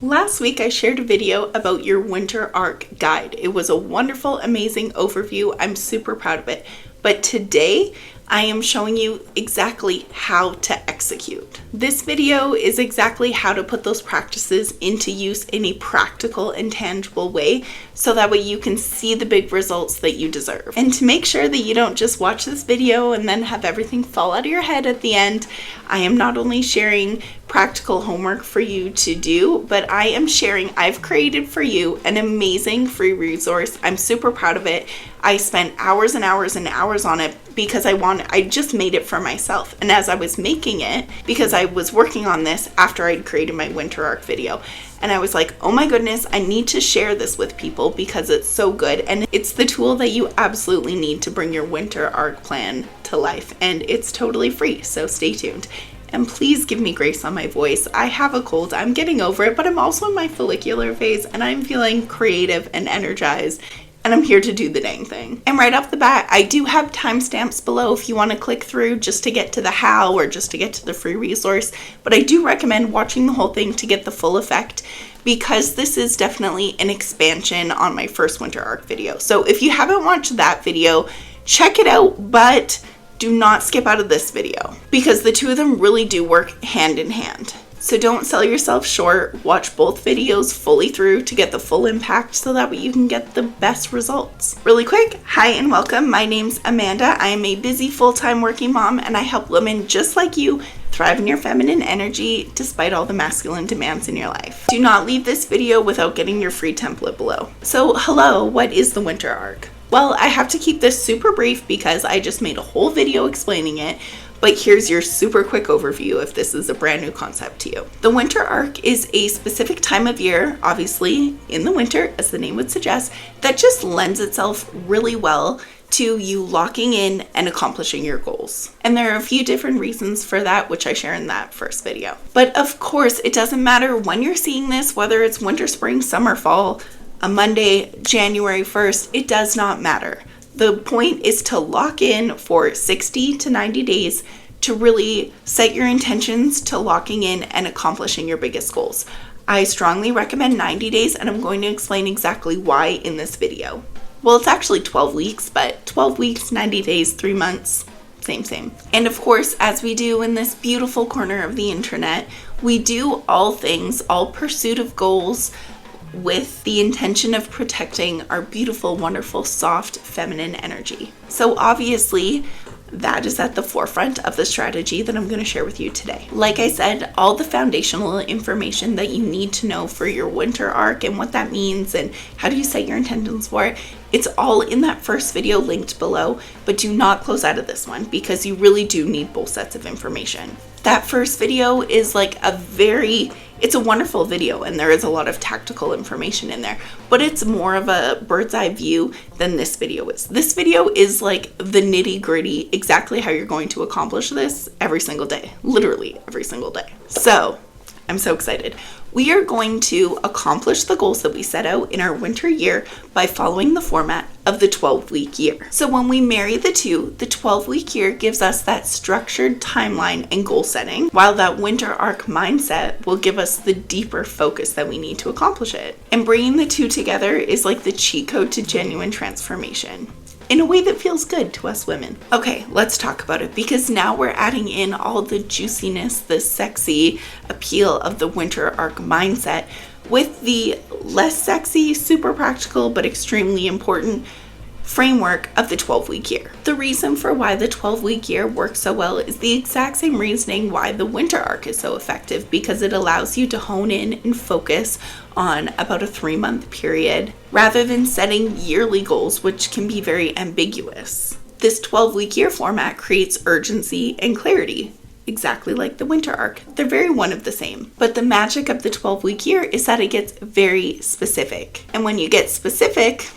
Last week I shared a video about your winter arc guide. It was a wonderful, amazing overview. I'm super proud of it. But today I am showing you exactly how to execute. This video is exactly how to put those practices into use in a practical and tangible way so that way you can see the big results that you deserve. And to make sure that you don't just watch this video and then have everything fall out of your head at the end, I am not only sharing practical homework for you to do, but I am sharing, I've created for you an amazing free resource. I'm super proud of it. I spent hours and hours and hours on it because I just made it for myself. And as I was making it, because I was working on this after I'd created my winter arc video, and I was like, oh my goodness, I need to share this with people because it's so good. And it's the tool that you absolutely need to bring your winter arc plan to life. And it's totally free, so stay tuned. And please give me grace on my voice. I have a cold, I'm getting over it, but I'm also in my follicular phase and I'm feeling creative and energized. And I'm here to do the dang thing. And right off the bat, I do have timestamps below if you want to click through just to get to the how or just to get to the free resource. But I do recommend watching the whole thing to get the full effect because this is definitely an expansion on my first winter arc video. So if you haven't watched that video, check it out, but do not skip out of this video because the two of them really do work hand in hand. So don't sell yourself short, watch both videos fully through to get the full impact so that way you can get the best results. Really quick, hi and welcome. My name's Amanda. I am a busy full-time working mom and I help women just like you thrive in your feminine energy despite all the masculine demands in your life. Do not leave this video without getting your free template below. So hello, what is the winter arc? Well, I have to keep this super brief because I just made a whole video explaining it. But here's your super quick overview if this is a brand new concept to you. The winter arc is a specific time of year, obviously in the winter, as the name would suggest, that just lends itself really well to you locking in and accomplishing your goals. And there are a few different reasons for that, which I share in that first video. But of course, it doesn't matter when you're seeing this, whether it's winter, spring, summer, fall, a Monday, January 1st, it does not matter. The point is to lock in for 60 to 90 days to really set your intentions to locking in and accomplishing your biggest goals. I strongly recommend 90 days and I'm going to explain exactly why in this video. Well, it's actually 12 weeks, but 12 weeks, 90 days, 3 months, same. And of course, as we do in this beautiful corner of the internet, we do all things, all pursuit of goals, with the intention of protecting our beautiful, wonderful, soft, feminine energy. So obviously, that is at the forefront of the strategy that I'm going to share with you today. Like I said, all the foundational information that you need to know for your winter arc and what that means and how do you set your intentions for it, it's all in that first video linked below, but do not close out of this one because you really do need both sets of information. That first video is like it's a wonderful video and there is a lot of tactical information in there, but it's more of a bird's eye view than this video is. This video is like the nitty gritty, exactly how you're going to accomplish this every single day, literally every single day. So I'm so excited. We are going to accomplish the goals that we set out in our winter year by following the format of the 12-week year. So when we marry the two, the 12-week year gives us that structured timeline and goal setting, while that winter arc mindset will give us the deeper focus that we need to accomplish it. And bringing the two together is like the cheat code to genuine transformation, in a way that feels good to us women. Okay, let's talk about it because now we're adding in all the juiciness, the sexy appeal of the winter arc mindset with the less sexy, super practical, but extremely important framework of the 12-week year. The reason for why the 12-week year works so well is the exact same reasoning why the winter arc is so effective, because it allows you to hone in and focus on about a 3-month period rather than setting yearly goals, which can be very ambiguous. This 12-week year format creates urgency and clarity, exactly like the winter arc. They're very one of the same. But the magic of the 12-week year is that it gets very specific. And when you get specific,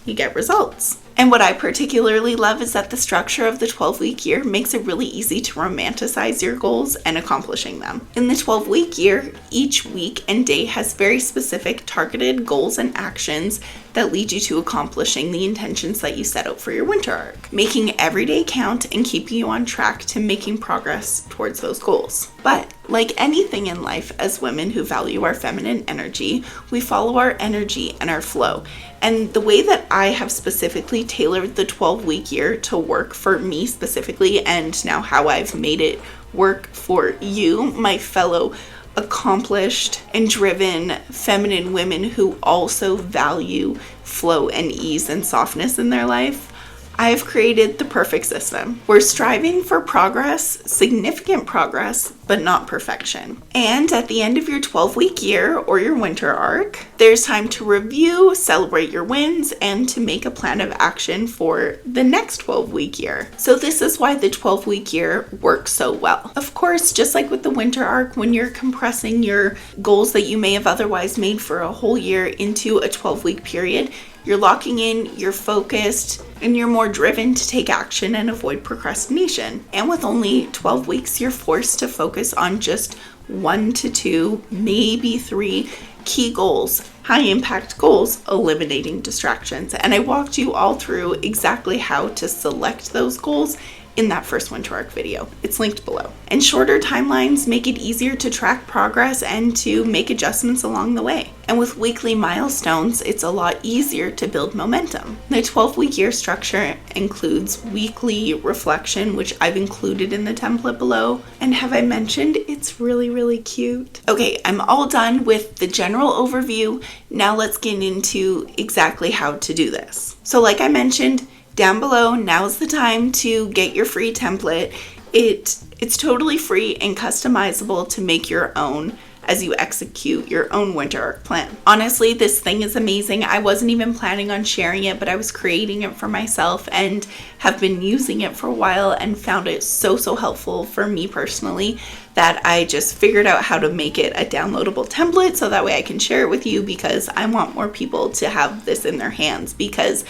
you get results. And what I particularly love is that the structure of the 12-week year makes it really easy to romanticize your goals and accomplishing them. In the 12-week year, each week and day has very specific targeted goals and actions that lead you to accomplishing the intentions that you set out for your winter arc, making every day count and keeping you on track to making progress towards those goals. But like anything in life, as women who value our feminine energy, we follow our energy and our flow. And the way that I have specifically tailored the 12-week year to work for me specifically, and now how I've made it work for you, my fellow accomplished and driven feminine women who also value flow and ease and softness in their life, I've created the perfect system. We're striving for progress, significant progress, but not perfection. And at the end of your 12-week year or your winter arc, there's time to review, celebrate your wins, and to make a plan of action for the next 12-week year. So this is why the 12-week year works so well. Of course, just like with the winter arc, when you're compressing your goals that you may have otherwise made for a whole year into a 12-week period, you're locking in, you're focused, and you're more driven to take action and avoid procrastination. And with only 12 weeks, you're forced to focus on just 1 to 2, maybe 3 key goals, high impact goals, eliminating distractions. And I walked you all through exactly how to select those goals in that first winter arc video. It's linked below. And shorter timelines make it easier to track progress and to make adjustments along the way. And with weekly milestones, it's a lot easier to build momentum. The 12-week year structure includes weekly reflection, which I've included in the template below. And have I mentioned it's really, really cute? Okay, I'm all done with the general overview. Now let's get into exactly how to do this. So like I mentioned, down below, now's the time to get your free template. It's totally free and customizable to make your own as you execute your own winter arc plan. Honestly, this thing is amazing. I wasn't even planning on sharing it, but I was creating it for myself and have been using it for a while and found it so helpful for me personally that I just figured out how to make it a downloadable template so that way I can share it with you, because I want more people to have this in their hands, because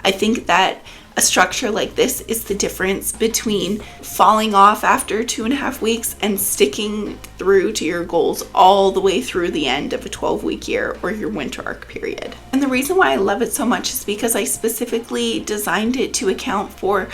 I think that a structure like this is the difference between falling off after 2.5 weeks and sticking through to your goals all the way through the end of a 12-week year or your winter arc period. And the reason why I love it so much is because I specifically designed it to account for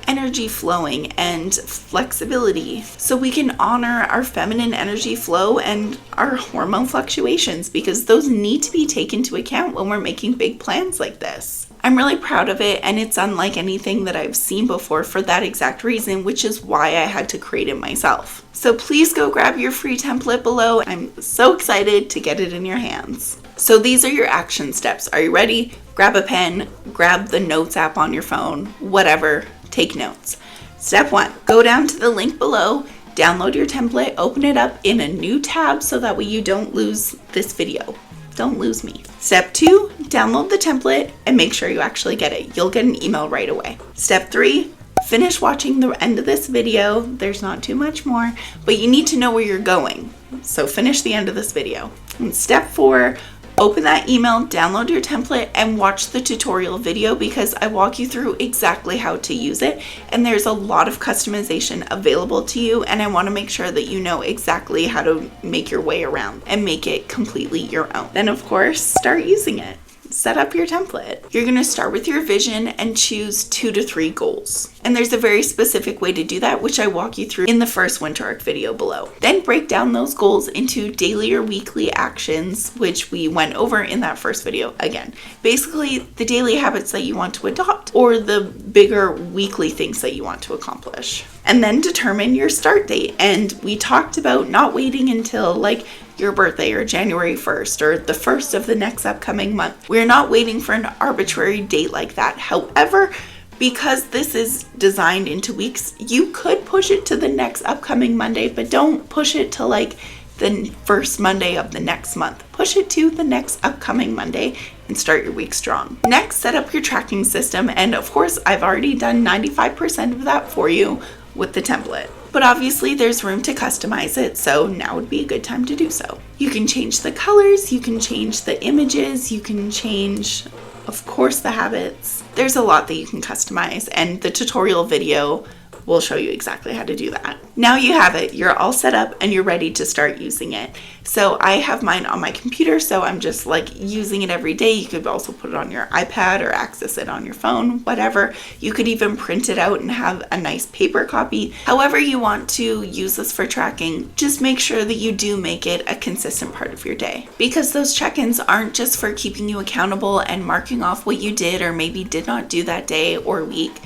energy flowing and flexibility, so we can honor our feminine energy flow and our hormone fluctuations, because those need to be taken into account when we're making big plans like this. I'm really proud of it, and it's unlike anything that I've seen before for that exact reason, which is why I had to create it myself. So please go grab your free template below. I'm so excited to get it in your hands. So these are your action steps. Are you ready? Grab a pen, grab the notes app on your phone, whatever, take notes. Step 1, go down to the link below, download your template, open it up in a new tab so that way you don't lose this video. Don't lose me. Step 2, download the template and make sure you actually get it. You'll get an email right away. Step 3, finish watching the end of this video. There's not too much more, but you need to know where you're going. So finish the end of this video. And step 4, open that email, download your template, and watch the tutorial video, because I walk you through exactly how to use it. And there's a lot of customization available to you, and I want to make sure that you know exactly how to make your way around and make it completely your own. Then of course, start using it. Set up your template. You're going to start with your vision and choose 2 to 3 goals. And there's a very specific way to do that, which I walk you through in the first winter arc video below. Then break down those goals into daily or weekly actions, which we went over in that first video again. Basically, the daily habits that you want to adopt, or the bigger weekly things that you want to accomplish. And then determine your start date. And we talked about not waiting until like your birthday or January 1st or the 1st of the next upcoming month. We're not waiting for an arbitrary date like that. However, because this is designed into weeks, you could push it to the next upcoming Monday, but don't push it to like the first Monday of the next month. Push it to the next upcoming Monday and start your week strong. Next, set up your tracking system. And of course, I've already done 95% of that for you with the template. But obviously there's room to customize it, so now would be a good time to do so. You can change the colors, you can change the images, you can change of course the habits. There's a lot that you can customize, and the tutorial video will show you exactly how to do that. Now you have it, you're all set up and you're ready to start using it. So I have mine on my computer, so I'm just like using it every day. You could also put it on your iPad or access it on your phone, whatever. You could even print it out and have a nice paper copy. However you want to use this for tracking, just make sure that you do make it a consistent part of your day. Because those check-ins aren't just for keeping you accountable and marking off what you did or maybe did not do that day or week,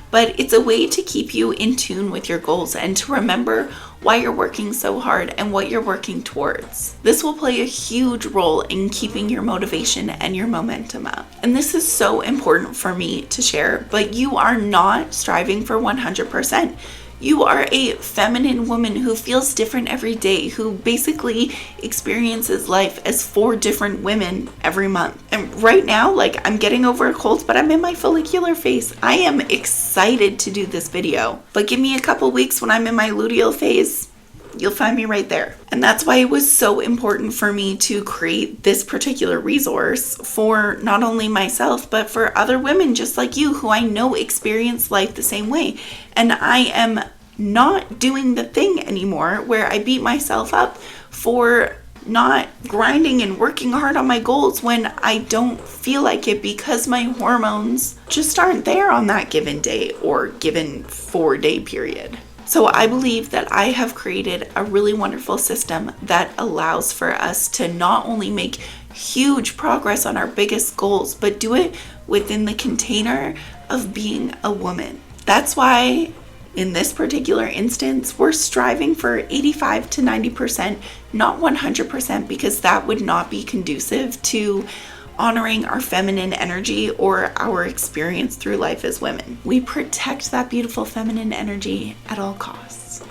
but it's a way to keep you in tune with your goals and to remember why you're working so hard and what you're working towards. This will play a huge role in keeping your motivation and your momentum up. And this is so important for me to share, but you are not striving for 100%. You are a feminine woman who feels different every day, who basically experiences life as 4 different women every month. And right now, like, I'm getting over a cold, but I'm in my follicular phase. I am excited to do this video, but give me a couple weeks when I'm in my luteal phase, you'll find me right there. And that's why it was so important for me to create this particular resource for not only myself, but for other women just like you who I know experience life the same way. And I am not doing the thing anymore where I beat myself up for not grinding and working hard on my goals when I don't feel like it because my hormones just aren't there on that given day or given 4-day period. So I believe that I have created a really wonderful system that allows for us to not only make huge progress on our biggest goals, but do it within the container of being a woman. That's why in this particular instance, we're striving for 85 to 90%, not 100%, because that would not be conducive to honoring our feminine energy or our experience through life as women. We protect that beautiful feminine energy at all costs.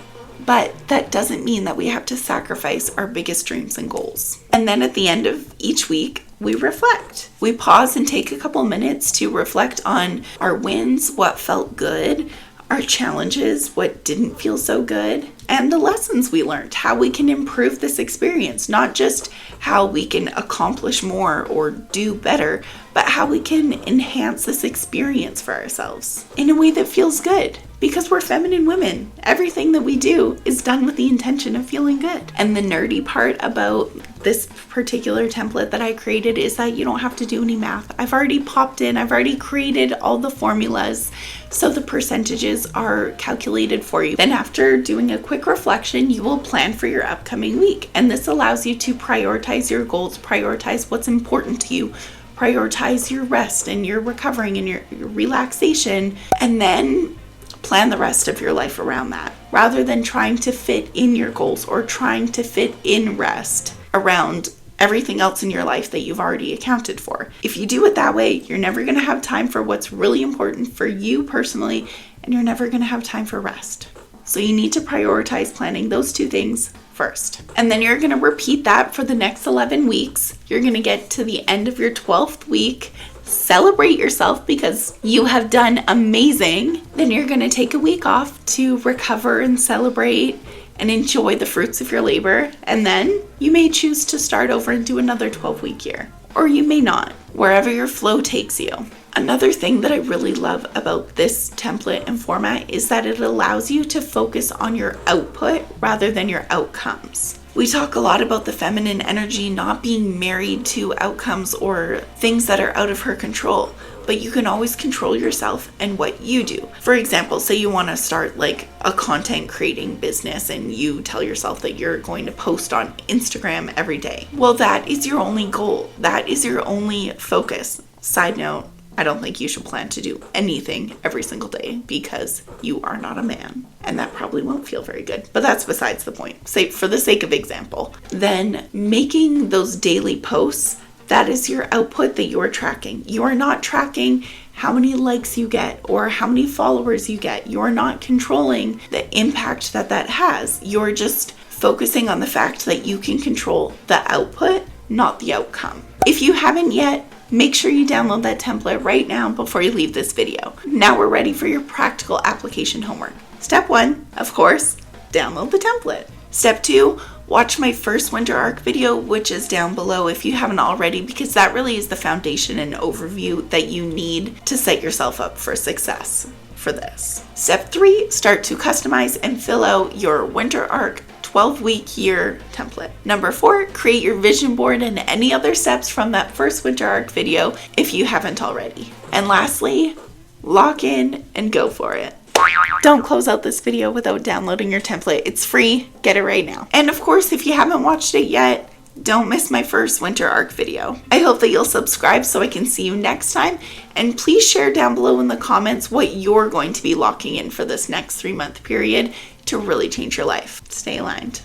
But that doesn't mean that we have to sacrifice our biggest dreams and goals. And then at the end of each week, we reflect. We pause and take a couple minutes to reflect on our wins, what felt good, our challenges, what didn't feel so good, and the lessons we learned, how we can improve this experience, not just how we can accomplish more or do better, but how we can enhance this experience for ourselves in a way that feels good. Because we're feminine women, everything that we do is done with the intention of feeling good. And the nerdy part about this particular template that I created is that you don't have to do any math. I've already popped in, I've already created all the formulas, so the percentages are calculated for you. Then after doing a quick reflection, you will plan for your upcoming week. And this allows you to prioritize your goals, prioritize what's important to you, prioritize your rest and your recovering and your relaxation, and then plan the rest of your life around that, rather than trying to fit in your goals or trying to fit in rest around everything else in your life that you've already accounted for. If you do it that way, you're never going to have time for what's really important for you personally, and you're never going to have time for rest. So you need to prioritize planning those 2 things first. And then you're going to repeat that for the next 11 weeks. You're going to get to the end of your 12th week, celebrate yourself because you have done amazing. Then you're going to take a week off to recover and celebrate and enjoy the fruits of your labor. And then you may choose to start over and do another 12-week year. Or you may not, wherever your flow takes you. Another thing that I really love about this template and format is that it allows you to focus on your output rather than your outcomes. We talk a lot about the feminine energy not being married to outcomes or things that are out of her control, but you can always control yourself and what you do. For example, say you want to start like a content creating business and you tell yourself that you're going to post on Instagram every day. Well, that is your only goal. That is your only focus. Side note, I don't think you should plan to do anything every single day because you are not a man. And that probably won't feel very good. But that's besides the point. Say, for the sake of example, then making those daily posts, that is your output that you are tracking. You are not tracking how many likes you get or how many followers you get. You are not controlling the impact that that has. You're just focusing on the fact that you can control the output, not the outcome. If you haven't yet, make sure you download that template right now before you leave this video. Now we're ready for your practical application homework. Step 1, of course, download the template. Step 2, watch my first winter arc video, which is down below if you haven't already, because that really is the foundation and overview that you need to set yourself up for success for this. Step 3, start to customize and fill out your winter arc 12-week year template. Number 4, create your vision board and any other steps from that first winter arc video if you haven't already. And lastly, lock in and go for it. Don't close out this video without downloading your template. It's free. Get it right now. And of course, if you haven't watched it yet, don't miss my first winter arc video. I hope that you'll subscribe so I can see you next time. And please share down below in the comments what you're going to be locking in for this next 3-month period to really change your life. Stay aligned.